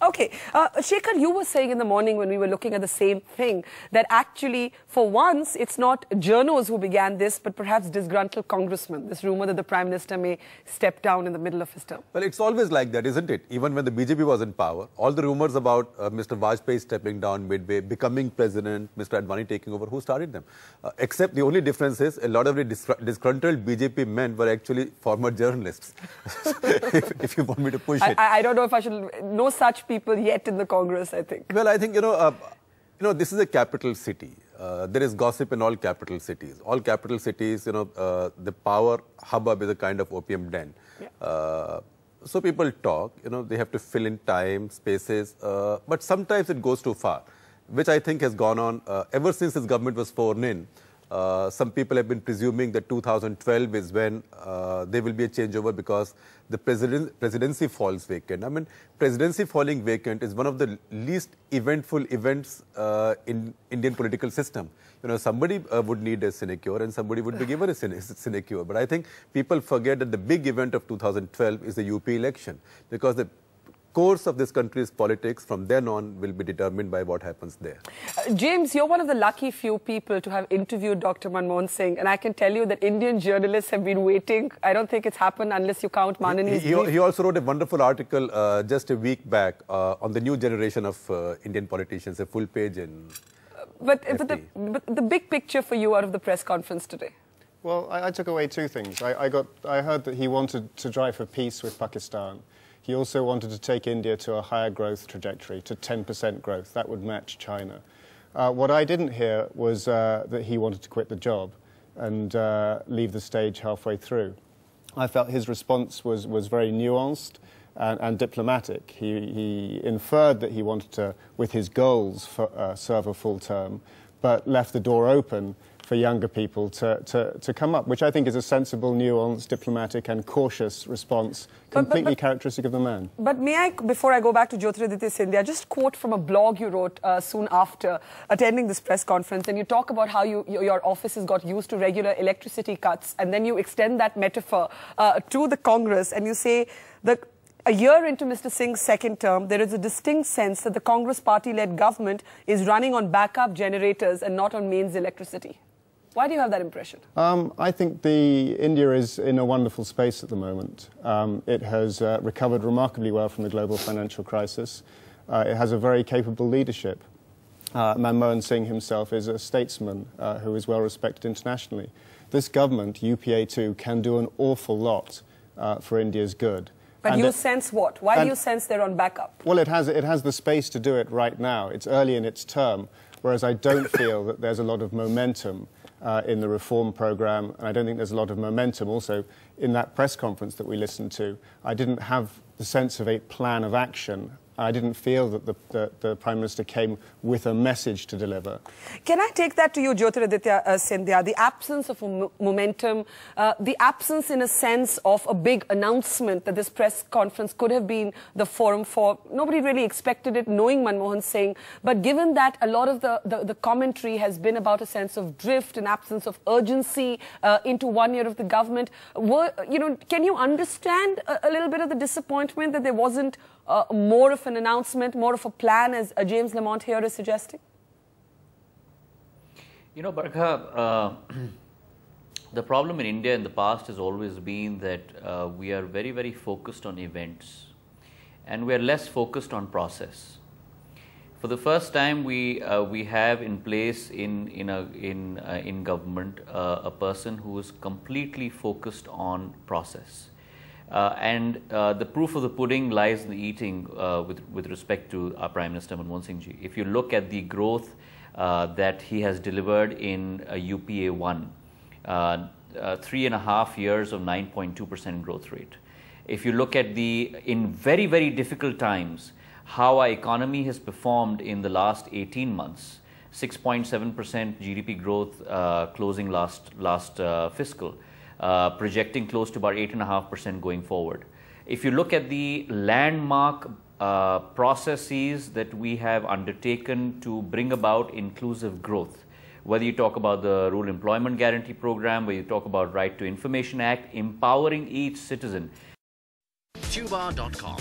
Okay. Shekhar, you were saying in the morning when we were looking at the same thing that actually, for once, it's not journos who began this, but perhaps disgruntled congressmen. This rumour that the Prime Minister may step down in the middle of his term. Well, it's always like that, isn't it? Even when the BJP was in power, all the rumours about Mr. Vajpayee stepping down midway, becoming president, Mr. Advani taking over, who started them? Except the only difference is a lot of the disgruntled BJP men were actually former journalists. if you want me to push it. I don't know if I should know such people yet in the Congress, I think. Well, I think, this is a capital city. There is gossip in all capital cities. All capital cities, the power hubbub is a kind of opium den. Yeah. So people talk, they have to fill in time, spaces, but sometimes it goes too far, which I think has gone on ever since this government was sworn in. Some people have been presuming that 2012 is when there will be a changeover because the presidency falls vacant. I mean, presidency falling vacant is one of the least eventful events in Indian political system. Somebody would need a sinecure and somebody would be given a sinecure. But I think people forget that the big event of 2012 is the UP election, because the course of this country's politics from then on will be determined by what happens there. James, you're one of the lucky few people to have interviewed Dr. Manmohan Singh, and I can tell you that Indian journalists have been waiting. I don't think it's happened unless you count Manani's brief. He also wrote a wonderful article just a week back on the new generation of Indian politicians, a full page in but the big picture for you out of the press conference today? Well, I took away two things. I heard that he wanted to drive for peace with Pakistan. He also wanted to take India to a higher growth trajectory, to 10% growth. That would match China. What I didn't hear was that he wanted to quit the job and leave the stage halfway through. I felt his response was very nuanced and diplomatic. He inferred that he wanted to, with his goals, serve a full term, but left the door open for younger people to come up, which I think is a sensible, nuanced, diplomatic and cautious response, completely characteristic of the man. But may I, before I go back to Jyotiraditya Scindia, just quote from a blog you wrote soon after attending this press conference, and you talk about how your office has got used to regular electricity cuts, and then you extend that metaphor to the Congress, and you say that a year into Mr. Singh's second term, there is a distinct sense that the Congress party-led government is running on backup generators and not on mains electricity. Why do you have that impression? I think India is in a wonderful space at the moment. It has recovered remarkably well from the global financial crisis. It has a very capable leadership. Manmohan Singh himself is a statesman who is well respected internationally. This government, UPA-II, can do an awful lot for India's good. But you sense what? Why do you sense they're on backup? Well, it has the space to do it right now. It's early in its term, whereas I don't feel that there's a lot of momentum in the reform programme, and I don't think there's a lot of momentum also in that press conference that we listened to. I didn't have the sense of a plan of action. I didn't feel that the Prime Minister came with a message to deliver. Can I take that to you, Jyotiraditya Scindia? The absence of momentum, the absence in a sense of a big announcement that this press conference could have been the forum for. Nobody really expected it, knowing Manmohan Singh. But given that a lot of the commentary has been about a sense of drift and absence of urgency into 1 year of the government, can you understand a little bit of the disappointment that there wasn't more of an announcement, more of a plan, as James Lamont here is suggesting? Barkha, the problem in India in the past has always been that we are very, very focused on events and we are less focused on process. For the first time, we have in place in government a person who is completely focused on process. And the proof of the pudding lies in the eating with respect to our Prime Minister Manmohan Singh ji. If you look at the growth that he has delivered in UPA-I, 3.5 years of 9.2% growth rate. If you look at in very, very difficult times, how our economy has performed in the last 18 months, 6.7% GDP growth closing last fiscal. Projecting close to about 8.5% going forward. If you look at the landmark processes that we have undertaken to bring about inclusive growth, whether you talk about the Rural Employment Guarantee Program, whether you talk about Right to Information Act, empowering each citizen. Tuba.com